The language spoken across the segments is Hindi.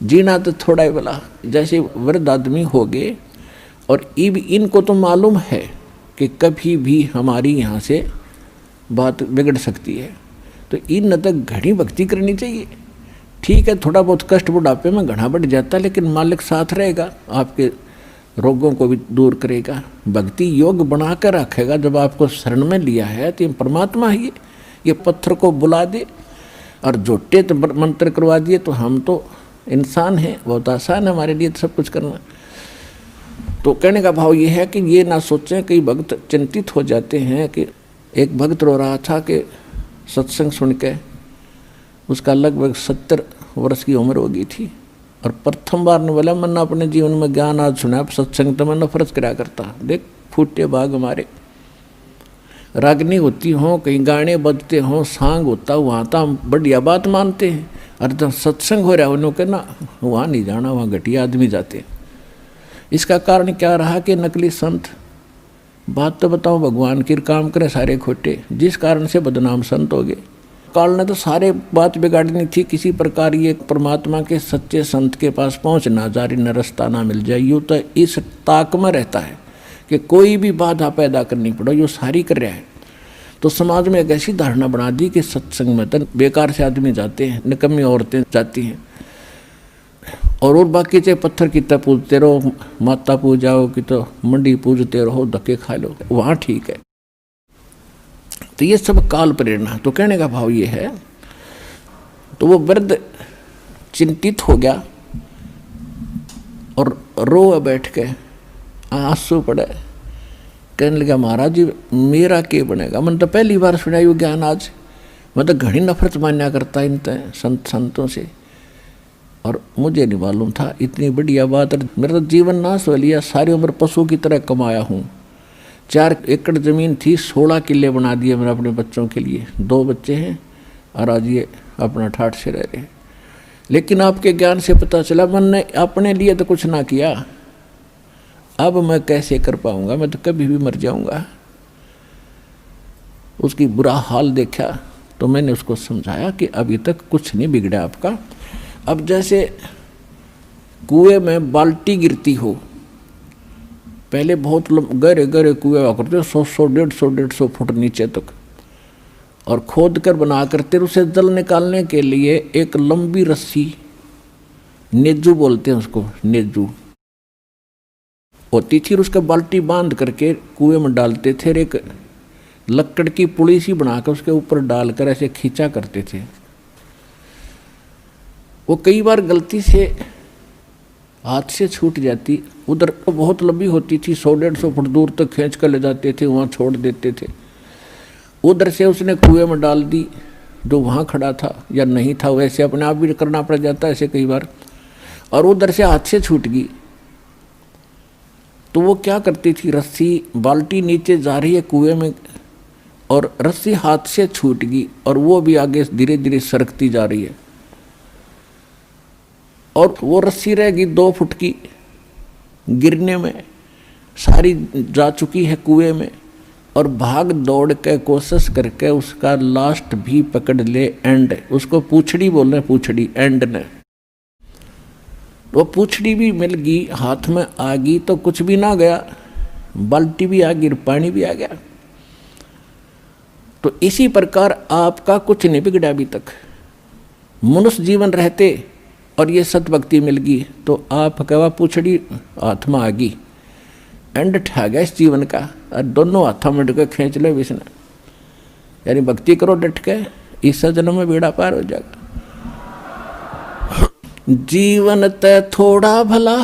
जीना तो थोड़ा ही भला। जैसे वृद्ध आदमी हो गए और इनको तो मालूम है कि कभी भी हमारी यहाँ से बात बिगड़ सकती है, तो इन तक घनी भक्ति करनी चाहिए। ठीक है, थोड़ा बहुत कष्ट बुढ़ापे में घना बढ़ जाता है, लेकिन मालिक साथ रहेगा, आपके रोगों को भी दूर करेगा, भक्ति योग बना कर रखेगा। जब आपको शरण में लिया है तो ये परमात्मा ही है। ये पत्थर को बुला दे और झूठे तो मंत्र करवा दिए, तो हम तो इंसान हैं, बहुत आसान है हमारे लिए तो सब कुछ करना। तो कहने का भाव ये है कि ये ना सोचें, कई भक्त चिंतित हो जाते हैं कि एक भक्त रो रहा था कि सत्संग सुन के उसका लगभग 70 वर्ष की उम्र हो गई थी, और प्रथम बार ने बोला मैंने अपने जीवन में ज्ञान आज सुना, सत्संग तो मैं नफरत करा करता। देख फूटे भाग हमारे, रागनी होती हो, कहीं गाने बजते हों, सांग होता, वहाँ तो हम बढ़िया बात मानते हैं, और जब सत्संग हो रहा है उन्होंने कहना वहाँ नहीं जाना, वहाँ घटिया आदमी जाते हैं। इसका कारण क्या रहा कि नकली संत, बात तो बताओ, भगवान की काम करे सारे खोटे, जिस कारण से बदनाम संत हो गए। काल ने तो सारे बात बिगाड़नी थी, किसी प्रकार ये परमात्मा के सच्चे संत के पास पहुँचना, जारी न रास्ता ना मिल जाए। यूँ तो इस ताक में रहता है कि कोई भी बाधा पैदा करनी पड़ो, यो सारी कर रहा है। तो समाज में एक ऐसी धारणा बना दी कि सत्संग में तो बेकार से आदमी जाते हैं, निकम्मी औरतें जाती हैं, और बाकी चाहे पत्थर की तरह पूजते रहो, माता पूजाओ कि तो मंडी पूजते रहो, धक्के खा लो, वहाँ ठीक है। तो ये सब काल प्रेरणा। तो कहने का भाव ये है, तो वो वृद्ध चिंतित हो गया और रो बैठ के आंसू पड़े, कहने लगा महाराज जी मेरा क्या बनेगा, मैंने तो पहली बार सुना ये ज्ञान आज, मैं तो घनी नफरत मान्या करता इन संतों से, और मुझे नहीं मालूम था इतनी बढ़िया बात। मेरा तो जीवन नाश हो लिया, सारी उम्र पशु की तरह कमाया हूँ, 4 एकड़ ज़मीन थी, 16 किले बना दिए मैंने अपने बच्चों के लिए, 2 बच्चे हैं, और आज ये अपना ठाठ से रह रहे हैं। लेकिन आपके ज्ञान से पता चला मैंने अपने लिए तो कुछ ना किया, अब मैं कैसे कर पाऊंगा, मैं तो कभी भी मर जाऊंगा। उसकी बुरा हाल देखा तो मैंने उसको समझाया कि अभी तक कुछ नहीं बिगड़ा आपका। अब जैसे कुएं में बाल्टी गिरती हो, पहले बहुत गहरे गहरे कुएं हुआ करते, 100 150 फुट नीचे तक, और खोद कर बना करते, उसे जल निकालने के लिए एक लंबी रस्सी, नेजू बोलते हैं उसको, नेजू होती थी, उसका बाल्टी बांध करके कुएं में डालते थे, एक लकड़ की पुली सी बनाकर उसके ऊपर डालकर ऐसे खींचा करते थे। वो कई बार गलती से हाथ से छूट जाती, उधर तो बहुत लंबी होती थी, 100 150 फुट दूर तक खींच कर ले जाते थे, वहाँ छोड़ देते थे। उधर से उसने कुएं में डाल दी, जो वहाँ खड़ा था या नहीं था, वैसे अपने आप भी करना पड़ जाता है ऐसे कई बार, और उधर से हाथ से छूट गई। तो वो क्या करती थी, रस्सी, बाल्टी नीचे जा रही है कुएं में, और रस्सी हाथ से छूट गई, और वो भी आगे धीरे धीरे सरकती जा रही है, और वो रस्सी रहेगी 2 फुट की, गिरने में सारी जा चुकी है कुएं में, और भाग दौड़ के कोशिश करके उसका लास्ट भी पकड़ ले, एंड, उसको पूछड़ी बोल रहे, पूछड़ी एंड ने, वो पूछड़ी भी मिल गई, हाथ में आ गई, तो कुछ भी ना गया, बाल्टी भी आ गई, पानी भी आ गया। तो इसी प्रकार आपका कुछ नहीं बिगड़ा अभी तक। मनुष्य जीवन रहते और ये सतभक्ति मिल गई तो आप कहवा पूछड़ी हाथ में आ गई, एंड ठा गया इस जीवन का, और दोनों हाथों में डके खींच ले विष्णु, यानी भक्ति करो डट के, इस जन्म में बेड़ा पार हो जाएगा। जीवन ते थोड़ा भला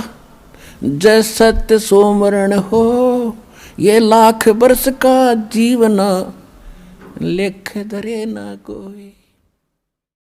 जय सत्य सोमरण हो, ये लाख वर्ष का जीवन लेख धरे ना कोई।